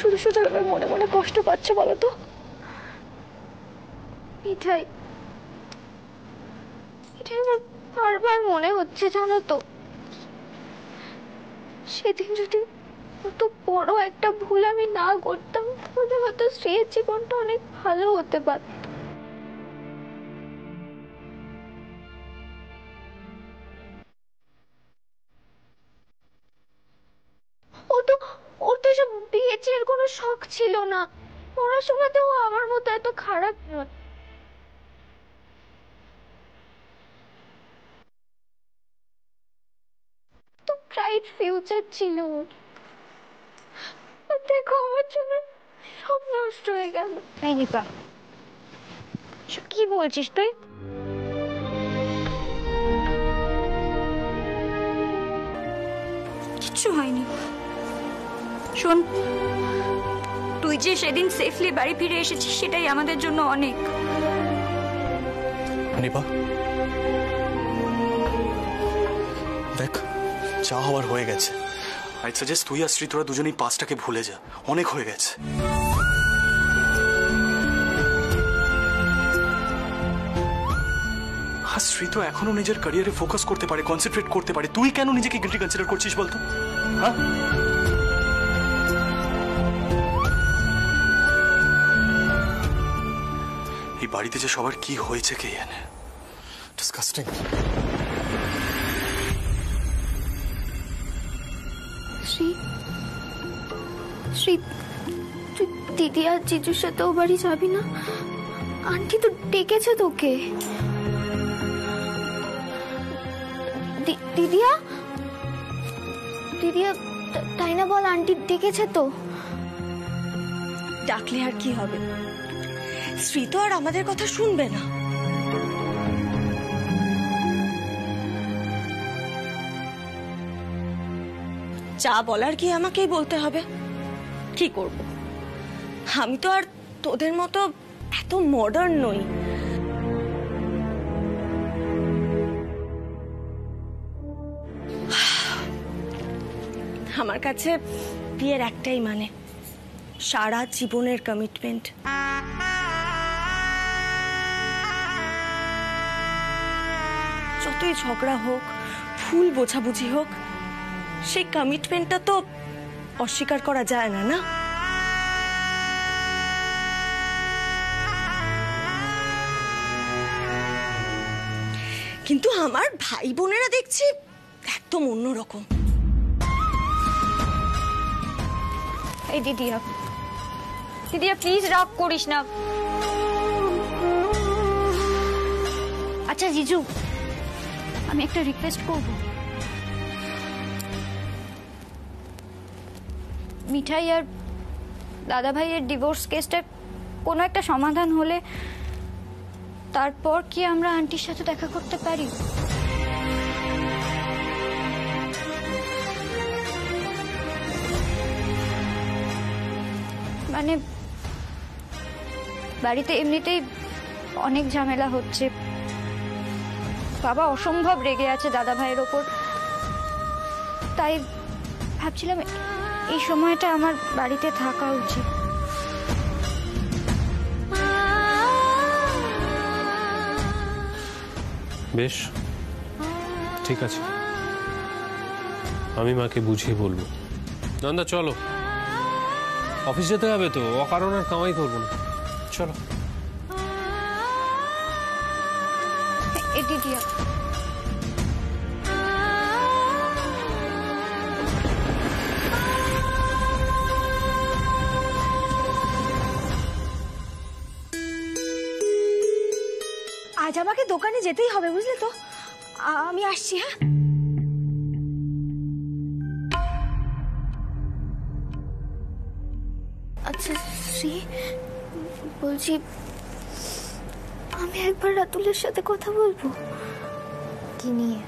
শুধু শুধু এভাবে মনে মনে কষ্ট পাচ্ছ বলো তো? মিঠাই, আমার বারবার মনে হচ্ছে জানো তো, সেদিন যদি কত বড় একটা ভুল আমি না করতাম তাহলে হয়তো শ্রেয়ের জীবনটা অনেক ভালো হতে পারত। ওর তো এসব বিয়ে কোনো শখ ছিল না, পড়াশোনাতেও আমার মতো এত খারাপ নয়। তো ব্রাইট ফিউচার ছিল, দেখো আমার জন্য সব নষ্ট হয়ে গেল। এই নিপা, কি বলছিস তুই? কিচ্ছু হয়নি। শোন, তুই যে সেদিন সেফলি বাড়ি ফিরে এসেছিস সেটাই আমাদের জন্য অনেক। নিপা দেখ, যা হওয়ার হয়ে গেছে। আই সাজেস্ট তুই আর শ্রী তোরা দুজনেই পাস্টটাকে ভুলে যা, অনেক হয়ে গেছে। আর শ্রী তো এখনো নিজের ক্যারিয়ারে ফোকাস করতে পারে, কনসেন্ট্রেট করতে পারে। তুই কেন নিজেকে গিল্টি কনসিডার করছিস বলতো? হ্যাঁ, এই বাড়িতে যে সবার কি হয়েছে কে জানে। ডিসকাস্টিং। শ্রী, তুই দিদি আর জিজুর সাথে ও বাড়ি যাবি না? আন্টি তো ডেকেছে তোকে। দিদিয়া, দিদিয়া তাই না বল, আন্টি ডেকেছে তো। ডাকলে আর কি হবে, শ্রী তো আর আমাদের কথা শুনবে না। যা বলার কি আমাকেই বলতে হবে। কি করব, আমি তো আর তোদের মতো এত মডার্ন নই। আমার কাছে বিয়ের একটাই মানে, সারা জীবনের কমিটমেন্ট। যতই ঝগড়া হোক, ভুল বোঝাবুঝি হোক, সেই কমিটমেন্টটা তো অস্বীকার করা যায় না, না? কিন্তু আমার ভাই বোনেরা দেখছি একদম অন্যরকম। এই দিদিয়া, দিদিয়া প্লিজ রাগ করিস না। আচ্ছা জিজু, আমি একটা রিকোয়েস্ট করব। মিঠাই আর দাদা ভাইয়ের ডিভোর্স কেসটা কোনো একটা সমাধান হলে তারপর কি আমরা আন্টির সাথে দেখা করতে পারি? মানে বাড়িতে এমনিতেই অনেক ঝামেলা হচ্ছে, বাবা অসম্ভব রেগে আছে দাদা ভাইয়ের ওপর, তাই ভাবছিলাম এই সময়টা আমার বাড়িতে থাকা উচিত। বেশ, ঠিক আছে, আমি মাকে বুঝিয়ে বলবো। নন্দা চলো, অফিস যেতে হবে তো, অকারণ আর কামাই করবো না, চলো। দিদিয়া, আজ আমাকে দোকানে যেতেই হবে, বুঝলে তো? আমি আসছি। হ্যাঁ, আচ্ছা শ্রী, বলছি আমি একবার রাতুলের সাথে কথা বলবো। কি নিয়ে?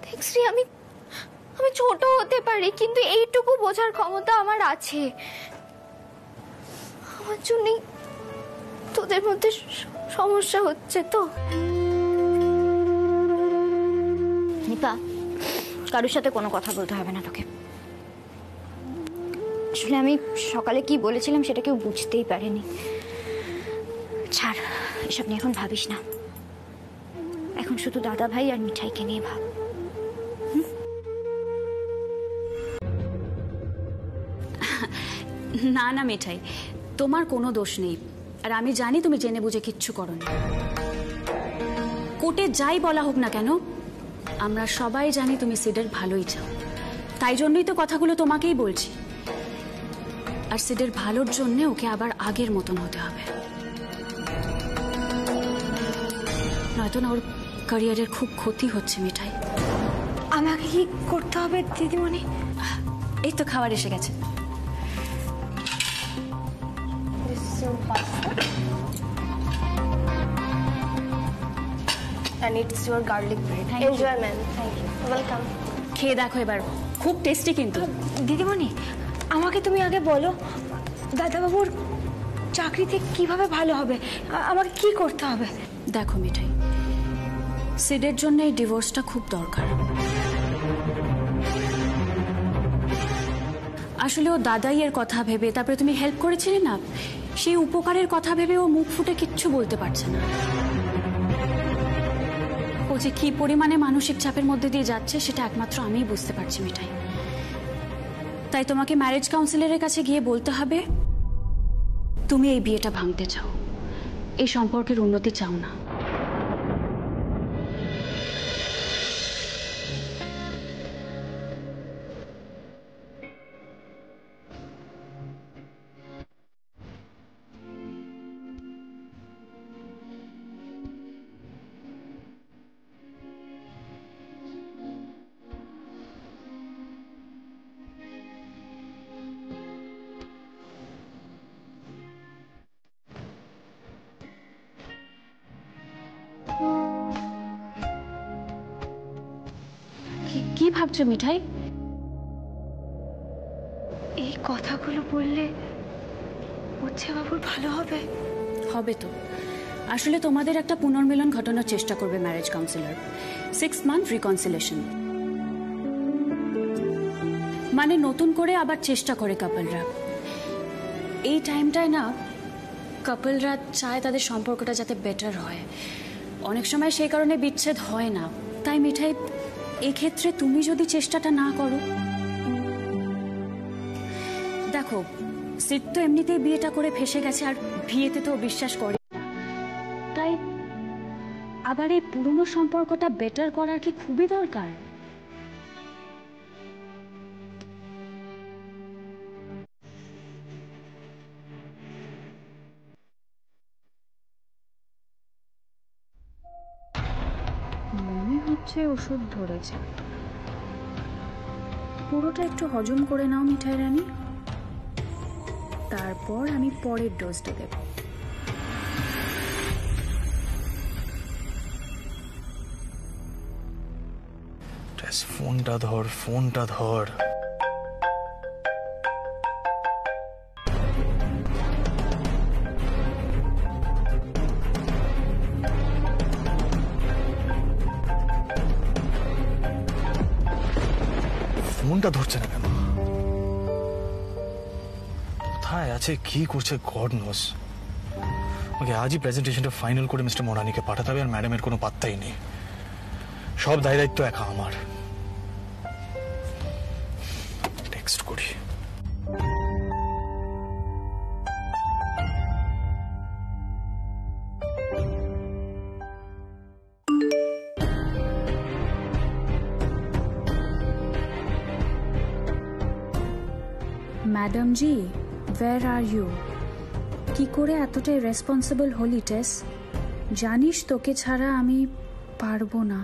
দেখ শ্রী, আমি ছোট হতে পারি কিন্তু এইটুকু বোঝার ক্ষমতা আমার আছে। আমার জন্যই তোদের মধ্যে সমস্যা হচ্ছে তো। নিপা, কারোর সাথে কোনো কথা বলতে হবে না তোকে। আসলে আমি সকালে কি বলেছিলাম সেটা কেউ বুঝতেই পারেনি। ছাড়, এসব নিয়ে এখন ভাবিস না। এখন শুধু দাদা ভাই আর মিঠাইকে নিয়ে ভাব। না না মিঠাই, তোমার কোনো দোষ নেই। আর আমি জানি তুমি জেনে বুঝে কিচ্ছু করোনি। কোর্টে যাই বলা হোক না কেন, আমরা সবাই জানি তুমি সিডের ভালোই চাও। তাই জন্যই তো কথাগুলো তোমাকেই বলছি। আর সিডের ভালোর জন্য ওকে আবার আগের মতন হতে হবে, নয়তো না ওর ক্যারিয়ারের খুব ক্ষতি হচ্ছে মিঠাই। আমাকে কি করতে হবে দিদিমণি? এই তো খাবার এসে গেছে। And it's your garlic bread. Enjoy, ma'am. Thank you. Welcome. খেয়ে দেখো এবার, খুব টেস্টি কিন্তু। দিদিমণি, আমাকে তুমি আগে বলো দাদাবাবুর চাকরিতে কিভাবে ভালো হবে, আমাকে কি করতে হবে? দেখো মিঠাই, সিডের জন্য এই ডিভোর্সটা খুব দরকার। আসলে ও দাদাই এর কথা ভেবে তারপরে তুমি হেল্প করেছিলে না, সেই উপকারের কথা ভেবে ও মুখ ফুটে কিচ্ছু বলতে পারছে না। ও যে কি পরিমাণে মানসিক চাপের মধ্যে দিয়ে যাচ্ছে সেটা একমাত্র আমিই বুঝতে পারছি মিঠাই। তাই তোমাকে ম্যারেজ কাউন্সিলরের কাছে গিয়ে বলতে হবে তুমি এই বিয়েটা ভাঙতে চাও, এই সম্পর্কের উন্নতি চাও না। কি ভাবছো মিঠাই? এই কথাগুলো বললে হচ্ছে বাবুর ভালো হবে? হবে তো। আসলে তোমাদের একটা পুনর্মিলন ঘটানোর চেষ্টা করবে ম্যারেজ কাউন্সিলর। 6 মান্থ রিকনসিলেশন, মানে নতুন করে আবার চেষ্টা করে কাপলরা। এই টাইমটায় না কাপলরা চায় তাদের সম্পর্কটা যাতে বেটার হয়। অনেক সময় সেই কারণে বিচ্ছেদ হয় না। তাই মিঠাই, এক্ষেত্রে তুমি যদি চেষ্টাটা না করো, দেখো সিট তো এমনিতেই বিয়েটা করে ফেসে গেছে, আর বিয়েতে তো বিশ্বাস করে। তাই আবার এই পুরনো সম্পর্কটা বেটার করার কি খুবই দরকার? মনে হচ্ছে ওষুধ ধরেছে। পুরোটা একটু হজম করে নাও মিঠাই রানী, তারপর আমি পরের ডোজটা দেব। ফোনটা ধর, ফোনটা ধর। ফোনটা ধরছে না কেন? কোথায় আছে, কি করছে, গড নোস। ওকে আজই প্রেজেন্টেশনটা ফাইনাল করে মিস্টার মোরানিকে পাঠাতে হবে, আর ম্যাডামের কোনো পাত্তাই নেই। সব দায় দায়িত্ব একা আমার। টেক্সট করি। Madam ji, where are you? কি করে এতটাই রেসপন্সিবল হলি টেস? জানিস তোকে ছাড়া আমি পারবো না।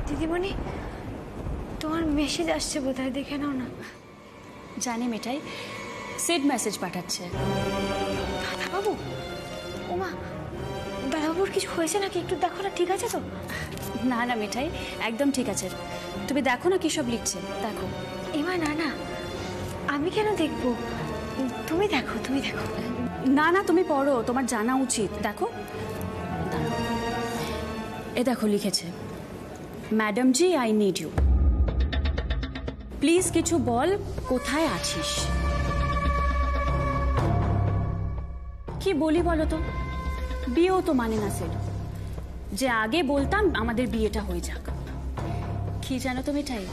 দিদিমণি, তোমার মেসেজ আসছে বোধহয়, দেখে নাও না। জানি মিঠাই, সিড মেসেজ পাঠাচ্ছে। দাদাবাবু, ওমা, দাদাবাবু বাবুর কিছু হয়েছে নাকি একটু দেখো না, ঠিক আছে তো? না না মিঠাই, একদম ঠিক আছে। তুমি দেখো না কি সব লিখছে, দেখো। এমা না না, আমি কেন দেখবো? তুমি দেখো, তুমি দেখো। না না, তুমি পড়ো, তোমার জানা উচিত। দেখো, দাঁড়াও। এ দেখো লিখেছে, madam ji I need you, please কিছু বল, কোথায় আছিস? কি বলি বলো তো, বিয়েও তো মানে না স্যার, যে আগে বলতাম আমাদের বিয়েটা হয়ে যাক। কি জানো তো মিঠাই,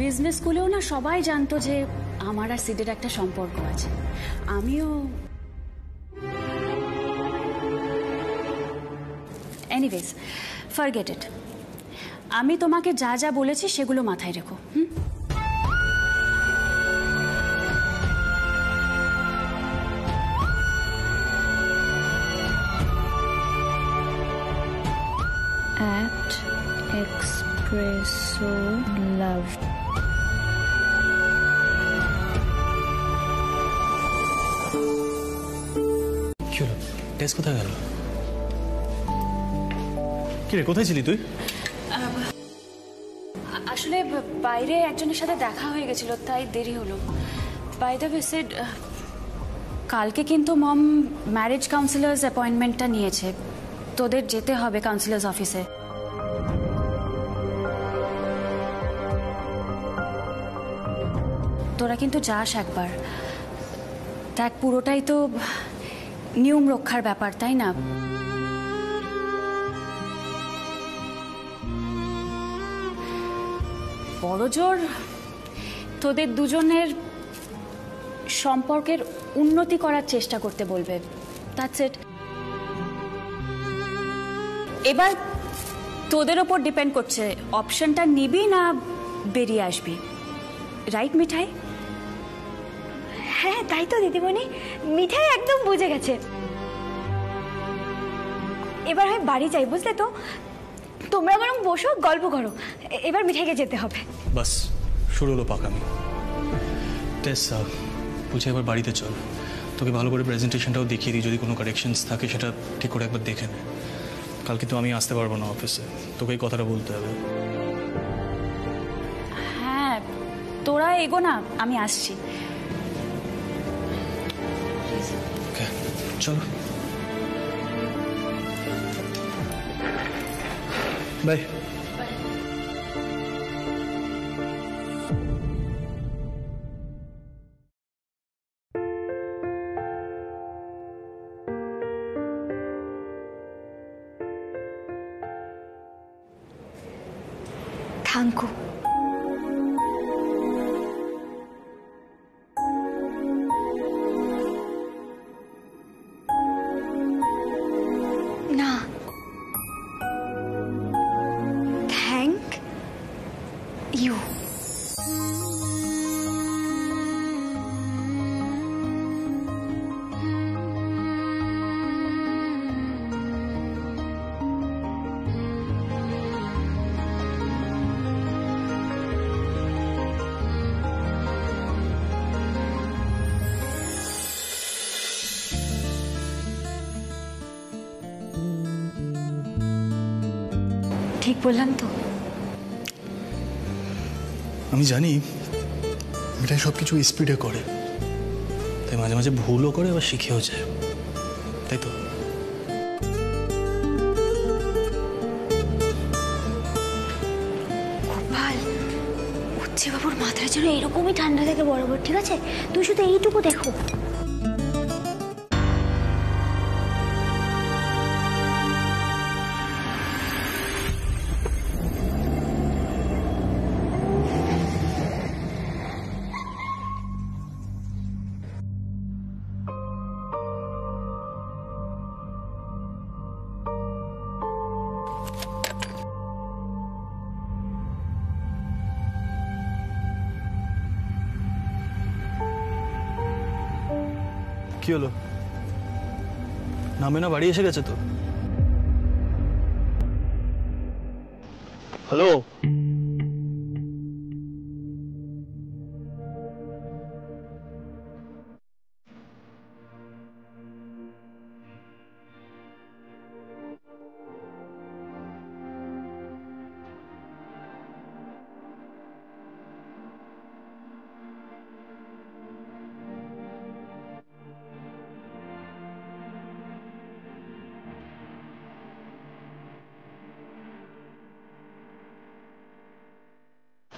বিজনেস স্কুলেও না সবাই জানতো যে আমার আর সিডের একটা সম্পর্ক আছে। আমিও এনিওয়েজ ফরগেট ইট। আমি তোমাকে যা যা বলেছি সেগুলো মাথায় রেখো। হুম, at Espresso Love. কি হলো, টেস্ট কোথায় গেল? কি রে, কোথায় ছিলি তুই? আসলে বাইরে একজনের সাথে দেখা হয়ে গেছিল, তাই দেরি হলো। বাই দ্য ওয়ে সিড, কালকে কিন্তু মম ম্যারেজ কাউন্সিলার্স অ্যাপয়েন্টমেন্টটা নিয়েছে, তোদের যেতে হবে কাউন্সিলার্স অফিসে। তোরা কিন্তু যাস একবার, দেখ পুরোটাই তো নিয়ম রক্ষার ব্যাপার, তাই না? বড়জোর তোদের দুজনের সম্পর্কের উন্নতি করার চেষ্টা করতে বলবে, দ্যাটস ইট। এবার তোদের ওপর ডিপেন্ড করছে অপশনটা নিবি না বেরিয়ে আসবি, রাইট মিঠাই? হ্যাঁ তাই তো দিদিমণি, মিঠাই একদম বুঝে গেছে। এবার আমি বাড়ি যাই, বুঝলে তো? তোমরা বরং বসো, গল্প করো। এবার মিঠাইকে যেতে হবে। বাস শুরু হলো পাকামি। টেস বলছি এবার বাড়িতে চল, তোকে ভালো করে প্রেজেন্টেশনটাও দেখিয়ে দিই, যদি কোনো কারেকশনস থাকে সেটা ঠিক করে একবার দেখে নে। কালকে তো আমি আসতে পারবো না অফিসে, তোকে এই কথাটা বলতে হবে। হ্যাঁ তোরা এগো না, আমি আসছি। ওকে চলো, বাই। থাঙ্কু। না, থ্যাংক ইউ। ঠিক বললাম তো? আমি জানি মিঠাই সব কিছু স্পিডে করে, তাই মাঝে মাঝে ভুলও করে, আবার শিখেও যায়, তাই তো? গোপাল, উচ্চে বাবুর মাথায় যেন এরকমই ঠান্ডা থাকে বরাবর, ঠিক আছে? তুই শুধু এইটুকু দেখো। কি হলো, নামে না বাড়ি এসে গেছে তো? হ্যালো,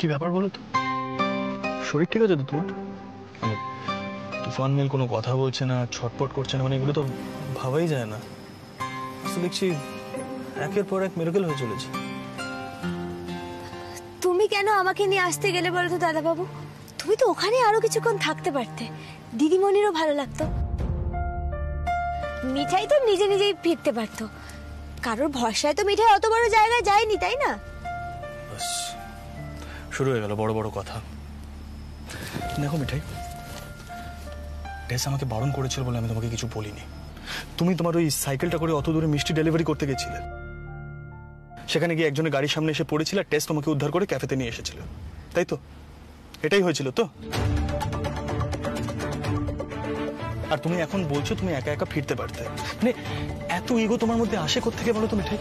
কি ব্যাপার বলো তো? শরীর ঠিক আছে তো তোমার? মানে তুফান মিল কোনো কথা বলছে না, ছটপট করছে না, মানে এগুলো তো ভাবাই যায় না। তো দেখছি একের পর এক মিরাকেল হয়ে চলেছে। তুমি কেন আমাকে নিয়ে আসতে গেলে বলো তো দাদাবাবু? তুমি তো ওখানে আরো কিছুক্ষণ থাকতে পারতে, দিদিমণিরও ভালো লাগতো। মিঠাই তো নিজে নিজেই ফিরতে পারতো, কারোর ভরসায় তো মিঠাই অত বড় জায়গায় যায়নি, তাই না? বাস শুরু হয়ে গেল বড় বড় কথা। দেখো মিঠাই, টেস আমাকে বারণ করেছিল বলে আমি তোমাকে কিছু বলিনি। তুমি তোমার ওই সাইকেলটা করে অত দূরে মিষ্টি ডেলিভারি করতে গেছিলে, সেখানে গিয়ে একজনের গাড়ির সামনে এসে পড়েছিল, আর টেস তোমাকে উদ্ধার করে ক্যাফেতে নিয়ে এসেছিল, তাই তো? এটাই হয়েছিল তো? আর তুমি এখন বলছো তুমি একা একা ফিরতে পারতে। মানে এত ইগো তোমার মধ্যে আসে কোত্থেকে বলো তো মিঠাই?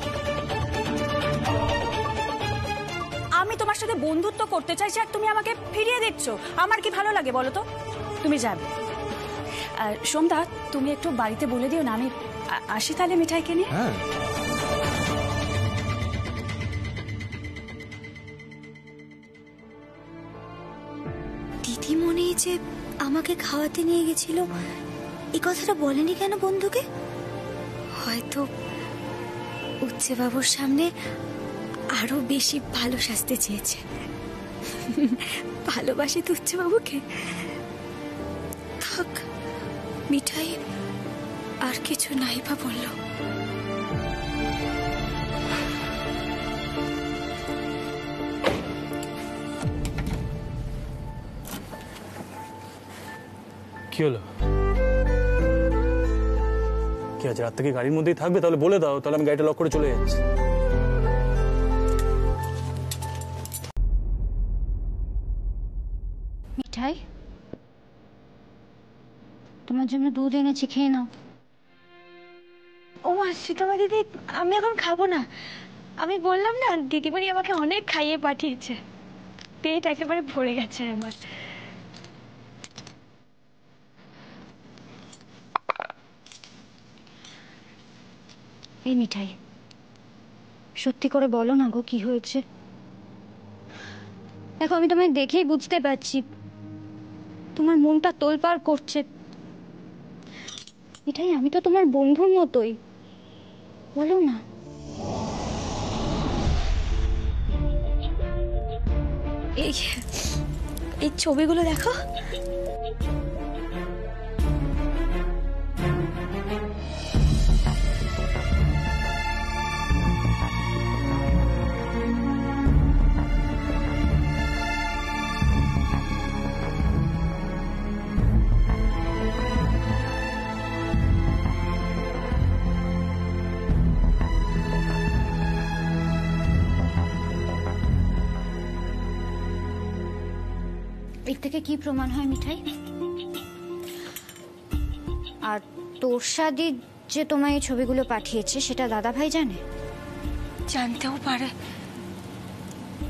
আমি তোমার সাথে বন্ধুত্ব করতে চাইছি আর তুমি আমাকে ফিরিয়ে দিচ্ছ। আমার কি ভালো লাগে বলো তো? তুমি যাবে। আর সোমদা, তুমি একটু বাড়িতে বলে দিও না, আমি আসি তাহলে মিঠাইকে নিয়ে। হ্যাঁ, দিদিমণি যে আমাকে খাওয়াতে নিয়ে গেছিল, এই কথাটা বলেনি কেন বন্ধুকে? হয়তো উচ্চে বাবুর সামনে আরো বেশি ভালো সাজতে চেয়েছে। ভালোবাসে তো উচ্চে বাবুকে। থাক, মিঠাই আর কিছু নাই বা বললো। কি হলো? কি আছে, রাত থেকে গাড়ির মধ্যেই থাকবে? তাহলে বলে দাও, তাহলে আমি গাড়িটা লক করে চলে যাচ্ছি। মিঠাই, তোমার জন্য দুধ এনেছি, খেয়ে নাও। ও মা, সীতামা দিদি, আমি এখন খাবো না। আমি বললাম না, দিদিমণি আমাকে অনেক খাইয়ে পাঠিয়েছে, পেট একেবারে ভরে গেছে আমার। এই মিঠাই, সত্যি করে বলো না গো, কি হয়েছে? দেখো, আমি তোমায় দেখেই বুঝতে পারছি তোমার মনটা তোলপাড় করছে। মিঠাই, আমি তো তোমার বন্ধুর মতোই, বলো না। এই এই ছবিগুলো দেখো। এর থেকে কি প্রমাণ হয় মিঠাই? আর তোরসাদি যে তোমায় এই ছবিগুলো পাঠিয়েছে, সেটা দাদা ভাই জানে? জানতেও পারে,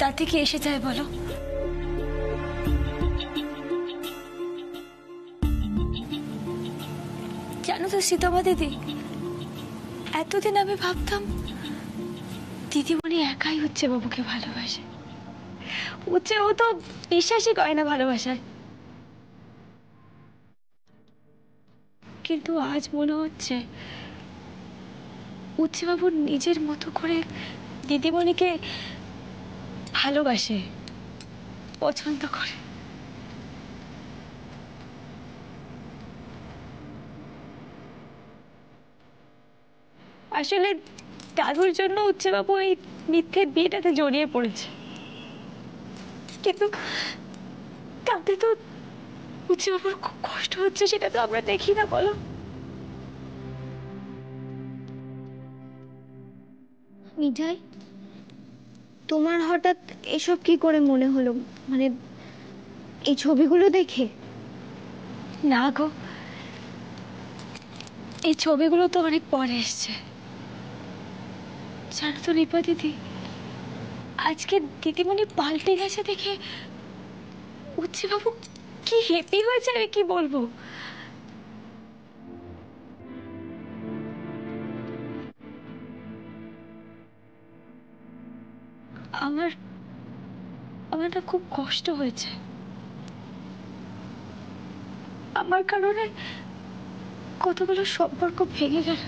তাতে কি এসে যায় বলো? জানো তো সীতামা দিদি, এতদিন আমি ভাবতাম দিদিমণি একাই উচ্চে বাবুকে ভালোবাসে। উচ্চে ও তো বিশ্বাসই করে না ভালোবাসায়। কিন্তু আজ মনে হচ্ছে উচ্চে বাবু নিজের মতো করে দিদিমণিকে ভালোবাসে, পছন্দ করে। আসলে দাদুর জন্য উচ্চে বাবু এই মিথ্যে বিয়েটাতে জড়িয়ে পড়েছে, কিন্তু তাতে তো উচ্চে বাবুর খুব কষ্ট হচ্ছে, সেটা তো আমরা দেখি না বলো? মিঠাই, তোমার হঠাৎ এসব কি করে মনে হলো? মানে এই ছবিগুলো দেখে? না গো, এই ছবিগুলো তো অনেক পরে এসছে। জানো তো রিপা দিদি, আজকে দিদিমণি পাল্টে গেছে দেখে উচ্চে বাবু কি হ্যাপি হয়েছে, আমি কি বলবো। আমার আমার না খুব কষ্ট হয়েছে। আমার কারণে কতগুলো সম্পর্ক ভেঙে গেল।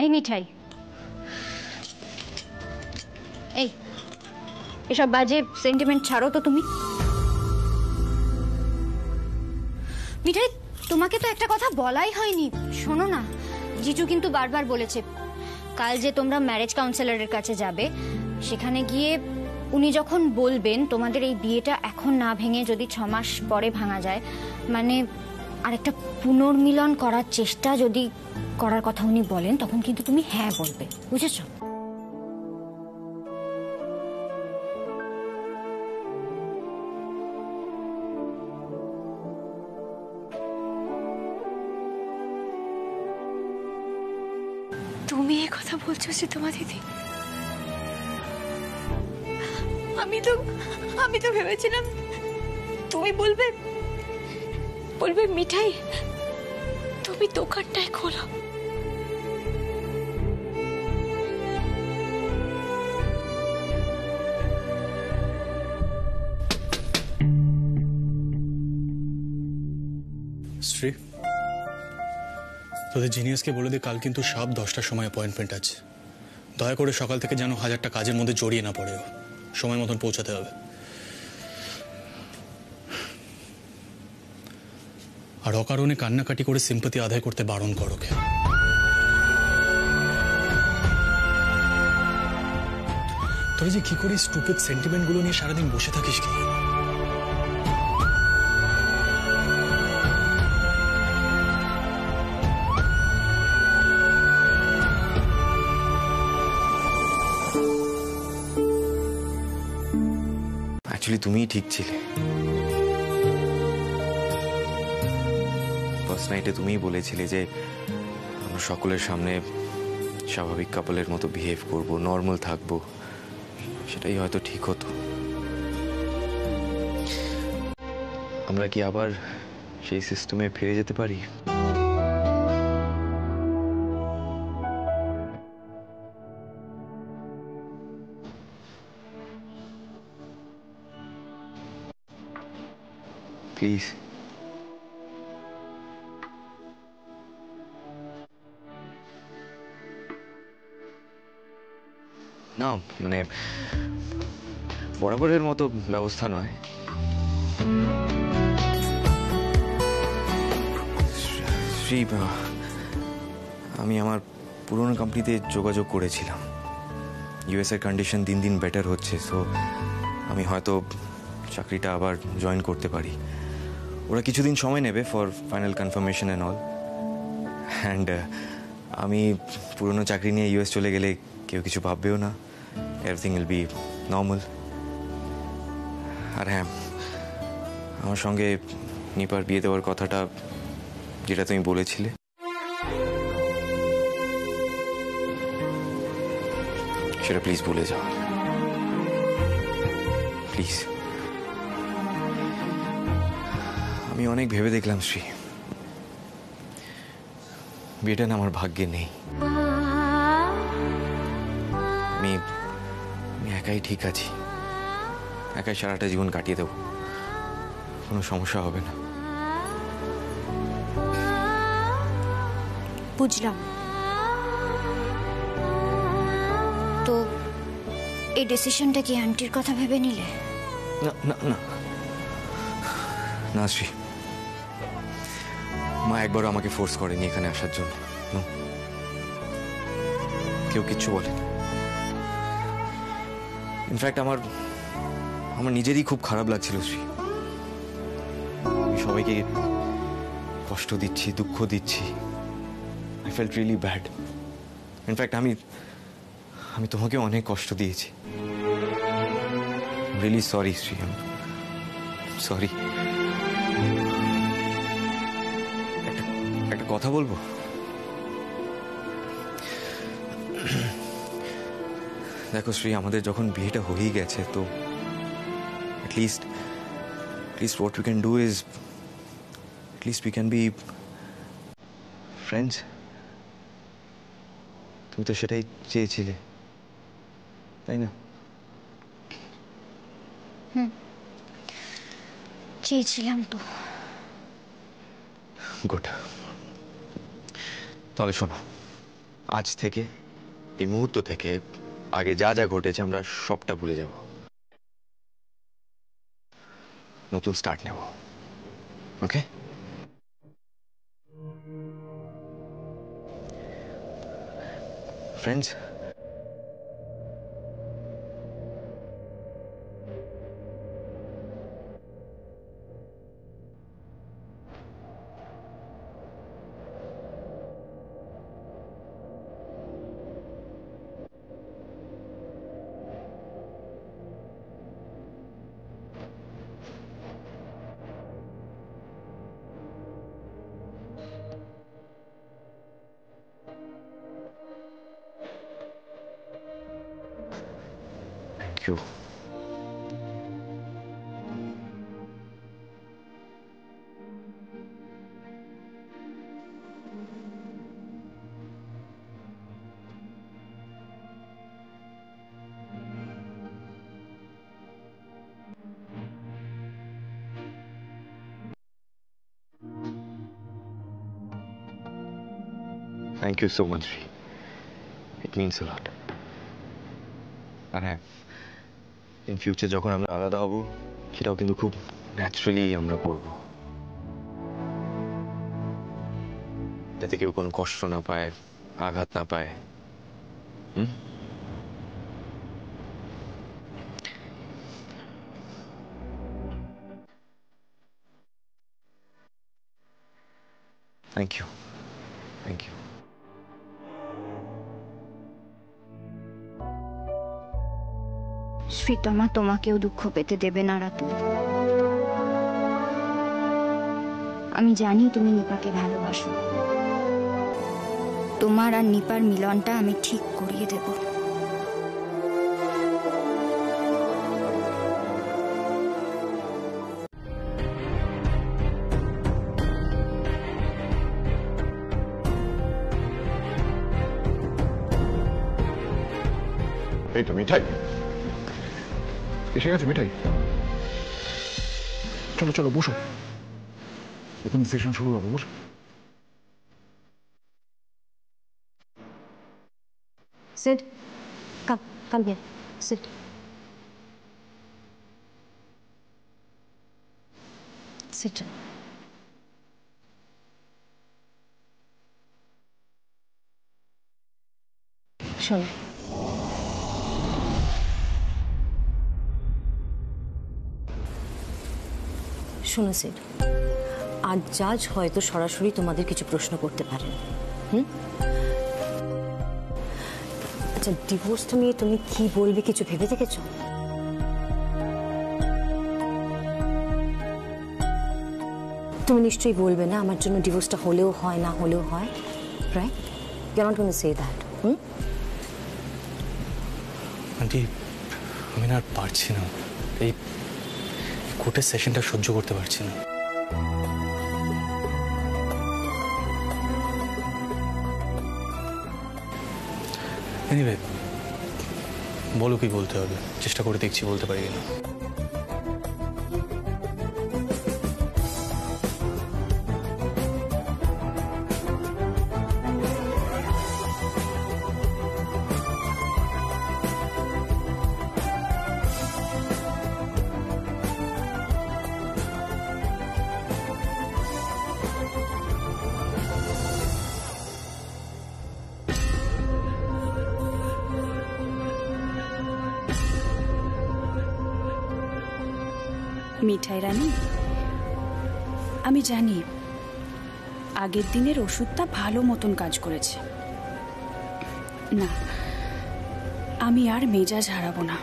এই মিঠাই, এই এসব বাজে সেন্টিমেন্ট ছাড়ো তো তুমি। মিঠাই, তোমাকে তো একটা কথা বলাই হয়নি, শোনো না। জিজু কিন্তু বারবার বলেছে কাল যে তোমরা ম্যারেজ কাউন্সিলরের কাছে যাবে, সেখানে গিয়ে উনি যখন বলবেন তোমাদের এই বিয়েটা এখন না ভেঙে যদি 6 মাস পরে ভাঙা যায়, মানে আরেকটা পুনর্মিলন করার চেষ্টা যদি করার কথা উনি বলেন, তখন কিন্তু তুমি হ্যাঁ বলবে, বুঝেছো? তুমি এই কথা বলছো সীতমা দিদি? আমি তো ভেবেছিলাম তুমি বলবে মিঠাই তুমি দোকানটাই খোলো। শ্রী, তোদের জিনিয়াসকে বলে দে কাল কিন্তু সব 10টার সময় অ্যাপয়েন্টমেন্ট আছে। দয়া করে সকাল থেকে যেন 1000টা কাজের মধ্যে জড়িয়ে না পড়ে, সময় মতন পৌঁছাতে হবে। আর অকারণে কান্নাকাটি করে সিম্পাতি আদায় করতে বারণ করো। তোরা যে কি করে স্টুপিড সেন্টিমেন্ট গুলো নিয়ে সারাদিন বসে থাকিস কি? অ্যাকচুয়ালি তুমিই ঠিক ছিলে। ফার্স্ট নাইটে তুমিই বলেছিলে যে আমরা সকলের সামনে স্বাভাবিক কাপলের মতো বিহেভ করব, নর্মাল থাকবো, সেটাই হয়তো ঠিক হতো। আমরা কি আবার সেই সিস্টেমে ফিরে যেতে পারি? প্লিজ। না মানে বরাবরের মতো ব্যবস্থা নয়। শ্রী, আমি আমার পুরনো কোম্পানিতে যোগাযোগ করেছিলাম। ইউএস এর কন্ডিশন দিন দিন বেটার হচ্ছে, সো আমি হয়তো চাকরিটা আবার জয়েন করতে পারি। ওরা কিছুদিন সময় নেবে for final confirmation and all. And আমি পুরনো চাকরি নিয়ে ইউএস চলে গেলে কেউ কিছু ভাববেও না, এভরিথিং উইল বি নর্মাল। আর হ্যাঁ, আমার সঙ্গে নিপার বিয়ে দেওয়ার কথাটা যেটা তুমি বলেছিলে, সেটা প্লিজ ভুলে যাও, প্লিজ। আমি অনেক ভেবে দেখলাম শ্রী, বিয়েটা না আমার ভাগ্যে নেই। আমি একাই ঠিক আছি, একাই সারাটা জীবন কাটিয়ে দেবো, কোনো সমস্যা হবে না। বুঝলাম। তো এই ডিসিশনটা কি আন্টির কথা ভেবে নিলে? না না না না শ্রী, মা একবারও আমাকে ফোর্স করেনি এখানে আসার জন্য। কেউ কিচ্ছু বলেনি। ইনফ্যাক্ট আমার নিজেরই খুব খারাপ লাগছিল শ্রী, আমি সবাইকে কষ্ট দিচ্ছি, দুঃখ দিচ্ছি। I felt really bad. In fact আমি তোমাকে অনেক কষ্ট দিয়েছি। Really sorry Shri, sorry. একটা কথা বলবো? দেখো শ্রী, আমাদের যখন বিয়েটা হয়েই গেছে, তো at least what we can do is at least we can be friends. তুমি তো সেটাই চেয়েছিলে। তাই না? চেয়েছিলাম তো। গুড। তাহলে শোনো, আজ থেকে, এই মুহূর্ত থেকে আগে যা যা ঘটেছে আমরা সবটা ভুলে যাব, নতুন স্টার্ট নেব। Okay? Friends, thank you. Thank you so much, Sri. It means a lot. আর হ্যাঁ, ইন ফিউচার যখন আমরা আলাদা হব, সেটাও কিন্তু খুব ন্যাচারালি আমরা করব, যাতে কেউ কোনো কষ্ট না পায়, আঘাত না পায়। Thank you, thank you. Sreetama তোমাকেও দুঃখ পেতে দেবে না রাতু। আমি জানি তুমি নিপাকে ভালোবাসো। তোমার আর নিপার মিলনটা আমি ঠিক করিয়ে দেব। এই তো মিঠাই এসে গেছে। মিঠাই, চলো চলো বসো, এখন সেশন শুরু হবে। বসো। Sid, come here. Sit. Sit. শোনো, শোনো সিড, আর জাজ হয়তো সরাসরি তোমাদের কিছু প্রশ্ন করতে পারেন। আচ্ছা, ডিভোর্সটা নিয়ে তুমি কি বলবে কিছু ভেবে দেখেছ? তুমি নিশ্চয়ই বলবে না আমার জন্য ডিভোর্সটা হলেও হয় না হলেও হয়, right? You're not going to say that. Aunty, আমি না আর পারছি না, এই কোর্টের সেশনটা সহ্য করতে পারছি না। এনিওয়ে, বলো কি বলতে হবে, চেষ্টা করে দেখছি বলতে পারি না। মিঠাই রানী, আমি জানি আগের দিনের ওষুধটা ভালো মতন কাজ করেছে। না, আমি আর মেজাজ হারাবো না।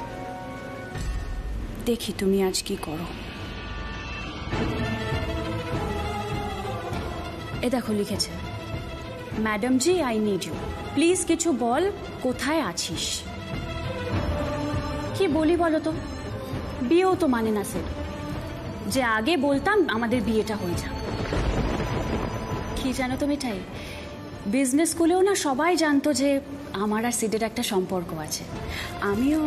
দেখি তুমি আজ কি করো। এ দেখো লিখেছে, madam ji I need you, please কিছু বল, কোথায় আছিস? কি বলি বলো তো, বিয়েও তো মানে না স্যার, যে আগে বলতাম আমাদের বিয়েটা হয়ে যাক। কি জানো তো মিঠাই, বিজনেস স্কুলেও না সবাই জানতো যে আমার আর সিডের একটা সম্পর্ক আছে। আমিও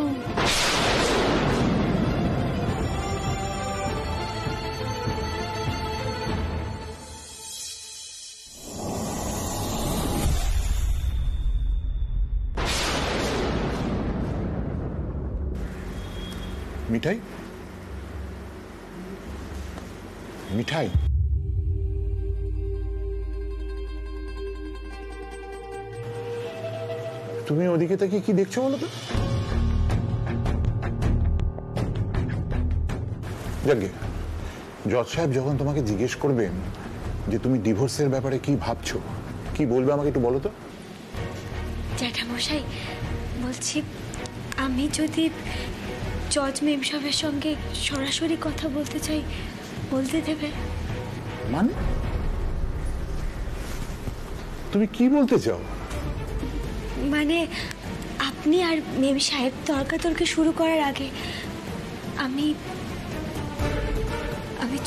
মিঠাই, মিঠাই, তুমি ওদিকে তাকিয়ে কি দেখছো বলো তো? যাকে জজ সাহেব যখন তোমাকে জিজ্ঞেস করবেন যে তুমি ডিভোর্সের ব্যাপারে কি ভাবছো, কি বলবে আমাকে একটু বলো তো। জ্যাঠামশাই, বলছি আমি যদি জজ মেম সাহেবের সঙ্গে সরাসরি কথা বলতে চাই, বলতে দেবে? মানে তুমি কি বলতে চাও? মানে আপনি আর মেম সাহেব তর্কাতর্কি শুরু করার আগে আমি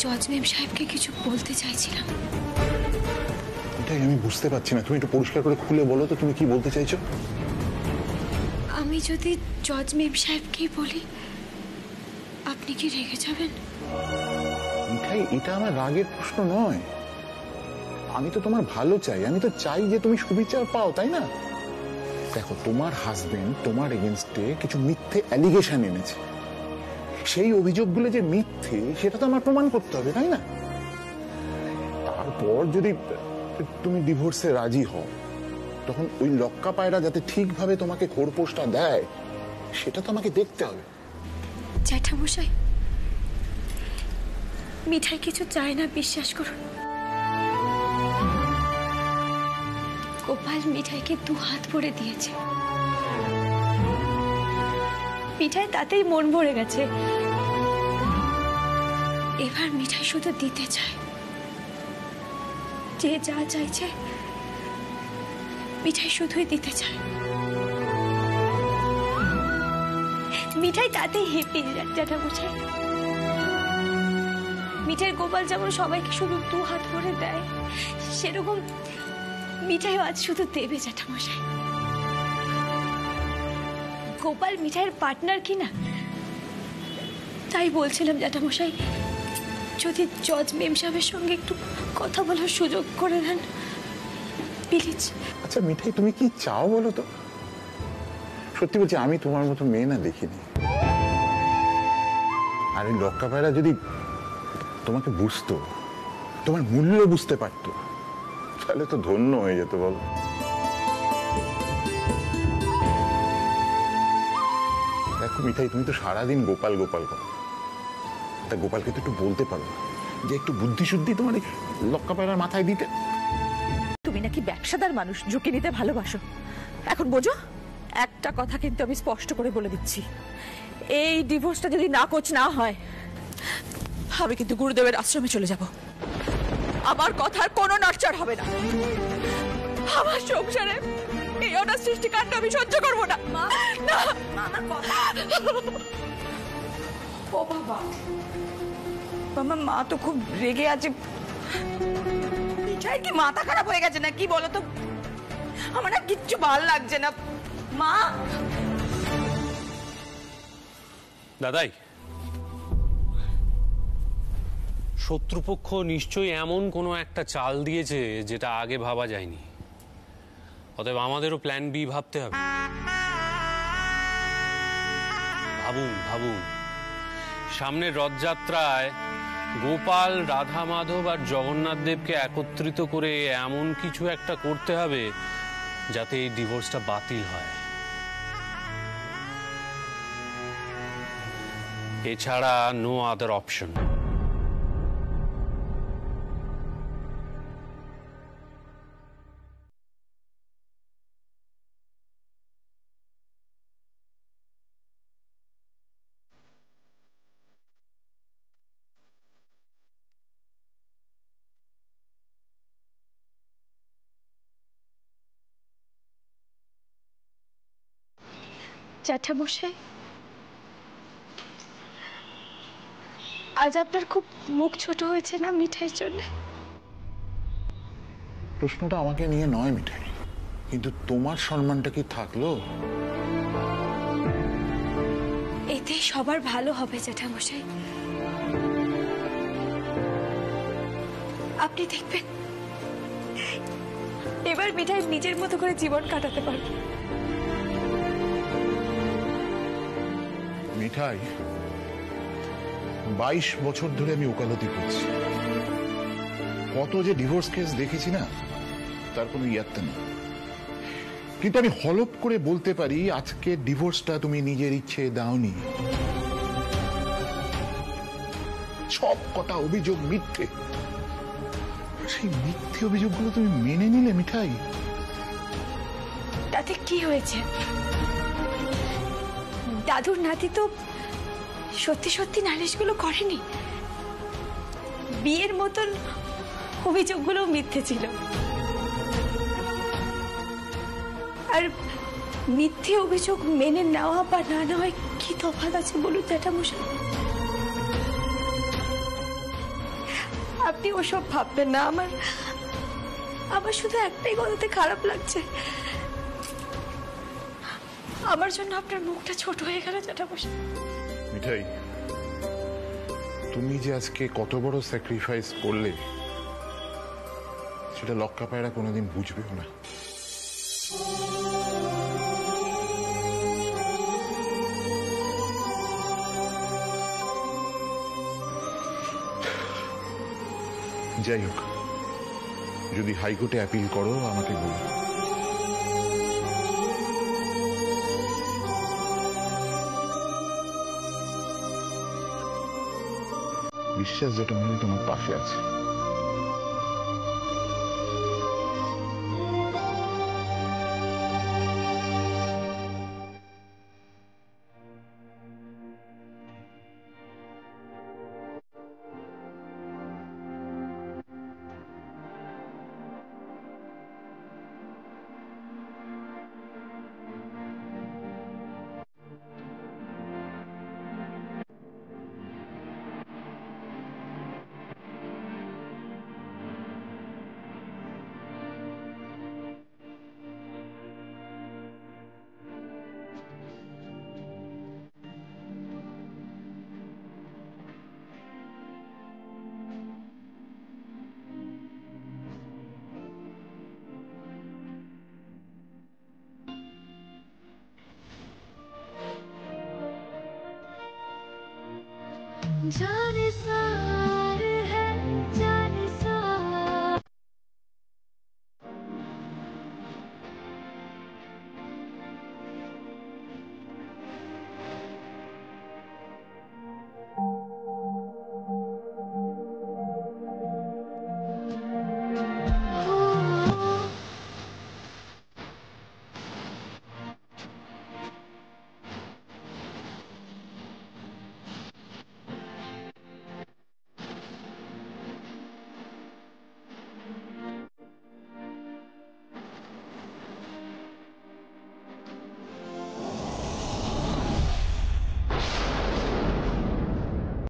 জজ মেম সাহেবকে কিছু বলতে চাইছিলাম। এটাই আমি বুঝতে পারছি না, তুমি একটু পরিষ্কার করে খুলে বলো তো তুমি কি বলতে চাইছো। আমি যদি জজ মেম সাহেবকেই বলি, আপনি কি রেগে যাবেন? মিঠাই, এটা আমার রাগের প্রশ্ন নয়। আমি তো তোমার ভালো চাই, আমি তো চাই যে তুমি সুবিচার পাও, তাই না? দেখো, তোমার হাজবেন্ড তোমার এগেনস্টে কিছু মিথ্যে অ্যালিগেশন এনেছে, সেই অভিযোগগুলো যে মিথ্যে সেটা তো আমার প্রমাণ করতে হবে, তাই না? তারপর যদি তুমি ডিভোর্সে রাজি হও, তখন ওই লক্কা পায়রা যাতে ঠিকভাবে তোমাকে খোরপোশটা দেয় সেটা তো আমাকে দেখতে হবে। জ্যাঠামশাই, মিঠাই কিছু চায় না, বিশ্বাস করুন। গোপাল মিঠাইকে 2 হাত ভরে দিয়েছে, মিঠাই তাতেই মন ভরে গেছে। এবার মিঠাই শুধু দিতে চায়, যে যা চাইছে মিঠাই শুধুই দিতে চায়। মিঠাই তাতেই হ্যাপি জ্যাঠামশাই। মিঠাই গোপাল যেমন সবাইকে শুধু 2 হাত ভরে দেয়, সেরকম মিঠাইও আজ শুধু দেবে জ্যাঠামশাই। গোপাল মিঠাইয়ের পার্টনার কিনা, তাই বলছিলাম জ্যাঠামশাই, যদি জজ মেম সাহেবের সঙ্গে একটু কথা বলার সুযোগ করে দেন প্লিজ। আচ্ছা মিঠাই, তুমি কি চাও বলো তো? সত্যি বলছি, আমি তোমার মতো মেয়ে না দেখিনি। আর এই লক্কা পায়রা যদি তোমাকে বুঝতো, তোমার মূল্য বুঝতে পারতো, তাহলে তো ধন্য হয়ে যেত বল। দেখো মিঠাই, তুমি তো সারাদিন গোপাল গোপাল করো, তা গোপালকে তো একটু বলতে পারো যে একটু বুদ্ধি শুদ্ধি তোমার এই লক্কা পায়রার মাথায় দিতে। তুমি নাকি ব্যবসাদার মানুষ, ঝুঁকি নিতে ভালোবাসো। এখন বোঝো, একটা কথা কিন্তু আমি স্পষ্ট করে বলে দিচ্ছি, এই ডিভোর্সটা যদি নাকচ না হয়, আমি কিন্তু গুরুদেবের আশ্রমে চলে যাব। আমার কথার কোনো নড়চড় হবে না। আমার সংসারে এই অনার সৃষ্টিকাণ্ড আমি সহ্য করবো না। ও বাবা, আমার মা তো খুব রেগে আছে। মিঠাই কি মাথা খারাপ হয়ে গেছে না কি বলো তো? আমার না কিচ্ছু ভালো লাগছে না মা। দাদাই, শত্রুপক্ষ নিশ্চয়ই এমন কোনো একটা চাল দিয়েছে যেটা আগে ভাবা যায়নি। অতএব আমাদেরও প্ল্যান বি ভাবতে হবে। ভাবুন ভাবুন, সামনের রথযাত্রায় গোপাল, রাধা মাধব আর জগন্নাথ দেবকে একত্রিত করে এমন কিছু একটা করতে হবে যাতে এই ডিভোর্সটা বাতিল হয়। এছাড়া নো আদার অপশন। জ্যাঠামশাই, আজ আপনার খুব মুখ ছোট হয়েছে না মিঠাইয়ের জন্য? প্রশ্নটা আমাকে নিয়ে নয় মিঠাই, কিন্তু তোমার সম্মানটা কি থাকলো? এতে সবার ভালো হবে জ্যাঠামশাই। আপনি দেখবেন এবার মিঠাই নিজের মতো করে জীবন কাটাতে পারবে। মিঠাই, 22 বছর ধরে আমি ওকালতি করছি, কত যে ডিভোর্স কেস দেখেছি না, তার কোনো ইয়াত্তা নেই। কিন্তু আমি হলপ করে বলতে পারি আজকে ডিভোর্সটা তুমি নিজের ইচ্ছে দাওনি। সব কটা অভিযোগ মিথ্যে, সেই মিথ্যে অভিযোগগুলো তুমি মেনে নিলে মিঠাই। তাতে কি হয়েছে? দাদুর নাতি তো সত্যি সত্যি নালিশগুলো করেনি। বিয়ের মতন অভিযোগগুলো মিথ্যে ছিল। আর মিথ্যে অভিযোগ মেনে নেওয়া বা না নেওয়ায় কি তফাৎ আছে বলুন জ্যাঠামশাই? আপনি ওসব ভাববেন না। আমার শুধু একটাই কথাতে খারাপ লাগছে, আমার জন্য আপনার মুখটা ছোট হয়ে গেল জ্যাঠামশাই। মিঠাই, তুমি যে আজকে কত বড় স্যাক্রিফাইস করলে সেটা লক্কা পায়রা কোনোদিন বুঝবেও না। যাই হোক, যদি হাইকোর্টে অ্যাপিল করো আমাকে বলো। বিশ্বাস যেটা মনে তোমার পাশে আছে। जाने सा